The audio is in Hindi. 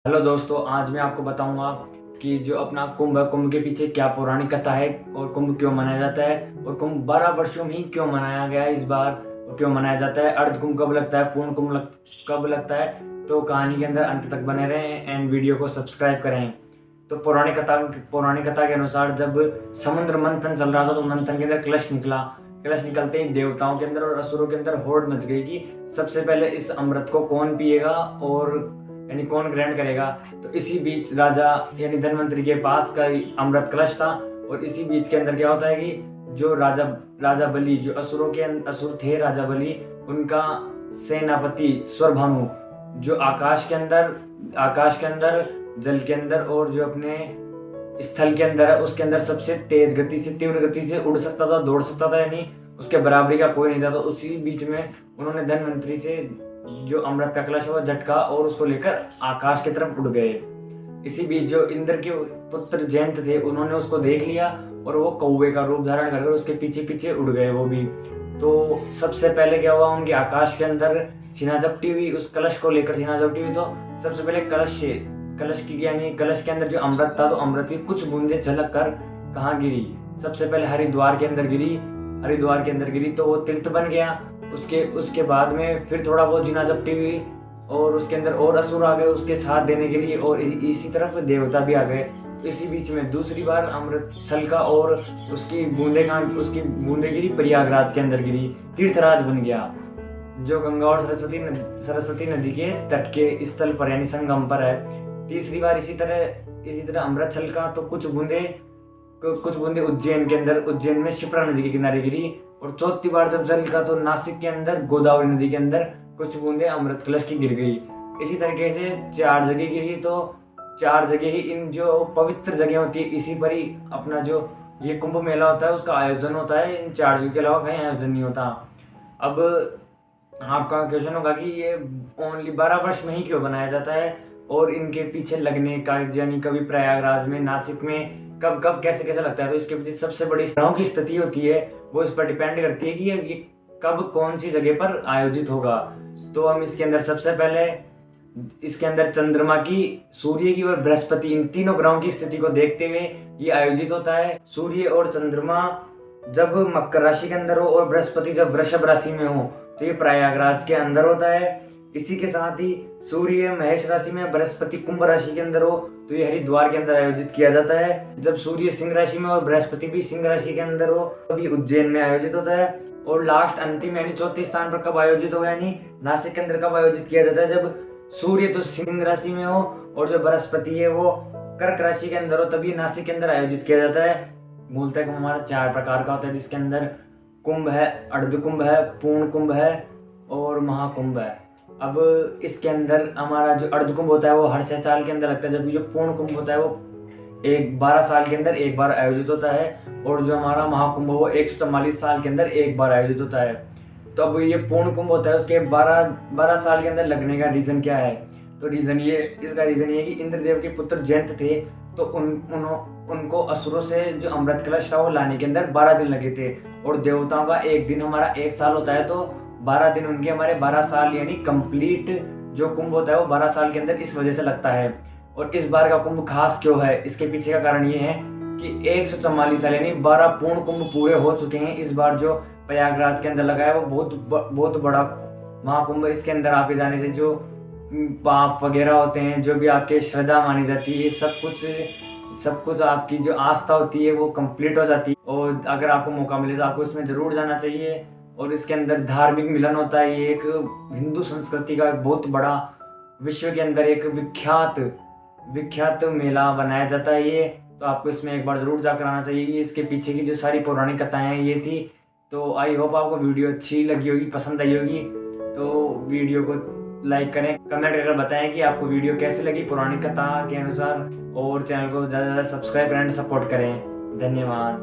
हेलो दोस्तों, आज मैं आपको बताऊंगा कि जो अपना कुंभ है, कुंभ के पीछे क्या पौराणिक कथा है और कुंभ क्यों मनाया जाता है और कुंभ 12 वर्षों में ही क्यों मनाया गया है इस बार और क्यों मनाया जाता है। अर्ध कुंभ कब लगता है, पूर्ण कुंभ कब लगता है। तो कहानी के अंदर अंत तक बने रहें एंड वीडियो को सब्सक्राइब करें। तो पौराणिक कथा के अनुसार जब समुद्र मंथन चल रहा था तो मंथन के अंदर कलश निकला। कलश निकलते ही देवताओं के अंदर और असुरों के अंदर होड़ मच गई कि सबसे पहले इस अमृत को कौन पिएगा और यानी कौन ग्रहण करेगा। तो इसी बीच राजा यानी धनवंतरी के पास का अमृत कलश था और इसी बीच के अंदर क्या होता है कि जो राजा राजा बलि, जो असुर थे राजा बलि, उनका सेनापति स्वरभानु जो आकाश के अंदर जल के अंदर और जो अपने स्थल के अंदर है उसके अंदर सबसे तेज गति से, तीव्र गति से उड़ सकता था, दौड़ सकता था, यानी उसके बराबरी का कोई नहीं था। तो उसी बीच में उन्होंने धनवंतरी से जो अमृत का कलश है वो झटका और उसको लेकर आकाश की तरफ उड़ गए। इसी बीच जो इंद्र के पुत्र जयंत थे उन्होंने उसको देख लिया और वो कौवे का रूप धारण करके उसके पीछे पीछे उड़ गए वो भी। तो सबसे पहले क्या हुआ, उनके आकाश के अंदर सीना झपटी हुई, उस कलश को लेकर सीना झपटी हुई। तो सबसे पहले कलश के अंदर जो अमृत था तो अमृत की कुछ बूंदें झलक कर कहाँ गिरी, सबसे पहले हरिद्वार के अंदर गिरी। तो वो तीर्थ बन गया। उसके बाद में फिर थोड़ा बहुत जीना झपटी हुई और उसके अंदर और असुर आ गए उसके साथ देने के लिए और इसी तरफ देवता भी आ गए। इसी बीच में दूसरी बार अमृत छलका और उसकी बूंदे गिरी, प्रयागराज के अंदर गिरी, तीर्थराज बन गया जो गंगा और सरस्वती नदी के तट के स्थल पर यानी संगम पर है। तीसरी बार इसी तरह अमृत छलका तो कुछ बूंदे उज्जैन में शिप्रा नदी के किनारे गिरी। और चौथी बार जब जल का तो नासिक के अंदर गोदावरी नदी के अंदर कुछ बूंदे अमृत कलश की गिर गई। इसी तरीके से 4 जगह गिरी। तो 4 जगह ही इन जो पवित्र जगह होती है इसी पर ही अपना जो ये कुंभ मेला होता है उसका आयोजन होता है। इन 4 जगह के अलावा कहीं आयोजन नहीं होता। अब आपका क्वेश्चन होगा कि ये ओनली 12 वर्ष में ही क्यों बनाया जाता है और इनके पीछे लगने का यानी कभी प्रयागराज में, नासिक में कब कब कैसे कैसे लगता है। तो इसके पीछे सबसे बड़ी ग्रहों की स्थिति होती है, वो इस पर डिपेंड करती है कि ये कब कौन सी जगह पर आयोजित होगा। तो हम इसके अंदर सबसे पहले इसके अंदर चंद्रमा की, सूर्य की और बृहस्पति, इन तीनों ग्रहों की स्थिति को देखते हुए ये आयोजित होता है। सूर्य और चंद्रमा जब मकर राशि के अंदर हो और बृहस्पति जब वृषभ राशि में हो तो ये प्रयागराज के अंदर होता है। इसी के साथ ही सूर्य मेष राशि में, बृहस्पति कुंभ राशि के अंदर हो तो ये हरिद्वार के अंदर आयोजित किया जाता है। जब सूर्य सिंह राशि में और बृहस्पति भी सिंह राशि के अंदर हो तभी उज्जैन में आयोजित होता है। और लास्ट अंतिम यानी चौथे स्थान पर कब आयोजित होगा, यानी नासिक के अंदर कब आयोजित किया जाता है, जब सूर्य तो सिंह राशि में हो और जो बृहस्पति है वो कर्क राशि के अंदर हो तभी नासिक के अंदर आयोजित किया जाता है। मूलतः हमारा 4 प्रकार का होता है जिसके अंदर कुंभ है, अर्ध कुंभ है, पूर्ण कुंभ है और महाकुंभ है। अब इसके अंदर हमारा जो अर्ध कुंभ होता है वो हर 6 साल के अंदर लगता है, जबकि जो पूर्ण कुंभ होता है वो 12 साल के अंदर एक बार आयोजित होता है और जो हमारा महाकुंभ वो 144 साल के अंदर एक बार आयोजित होता है। तो अब ये पूर्ण कुंभ होता है उसके 12 साल के अंदर लगने का रीजन क्या है। तो इसका रीजन ये कि इंद्रदेव के पुत्र जयंत थे तो उनको असुरों से जो अमृत कलश था वो लाने के अंदर 12 दिन लगे थे और देवताओं का एक दिन हमारा 1 साल होता है। तो 12 दिन उनके हमारे 12 साल यानी कंप्लीट जो कुंभ होता है वो 12 साल के अंदर इस वजह से लगता है। और इस बार का कुंभ खास क्यों है, इसके पीछे का कारण ये है कि 144 साल यानी 12 पूर्ण कुंभ पूरे हो चुके हैं। इस बार जो प्रयागराज के अंदर लगा है वो बहुत बड़ा महाकुंभ। इसके अंदर आपके जाने से जो पाप वगैरह होते हैं, जो भी आपके श्रद्धा मानी जाती है, सब कुछ आपकी जो आस्था होती है वो कंप्लीट हो जाती है। और अगर आपको मौका मिले तो आपको इसमें जरूर जाना चाहिए। और इसके अंदर धार्मिक मिलन होता है। ये एक हिंदू संस्कृति का बहुत बड़ा, विश्व के अंदर एक विख्यात मेला बनाया जाता है ये। तो आपको इसमें एक बार जरूर जाकर आना चाहिए। इसके पीछे की जो सारी पौराणिक कथाएं हैं ये थी। तो आई होप आपको वीडियो अच्छी लगी होगी, पसंद आई होगी। तो वीडियो को लाइक करें, कमेंट करके बताएं कि आपको वीडियो कैसी लगी पौराणिक कथा के अनुसार और चैनल को ज़्यादा से ज़्यादा सब्सक्राइब करें, सपोर्ट करें। धन्यवाद।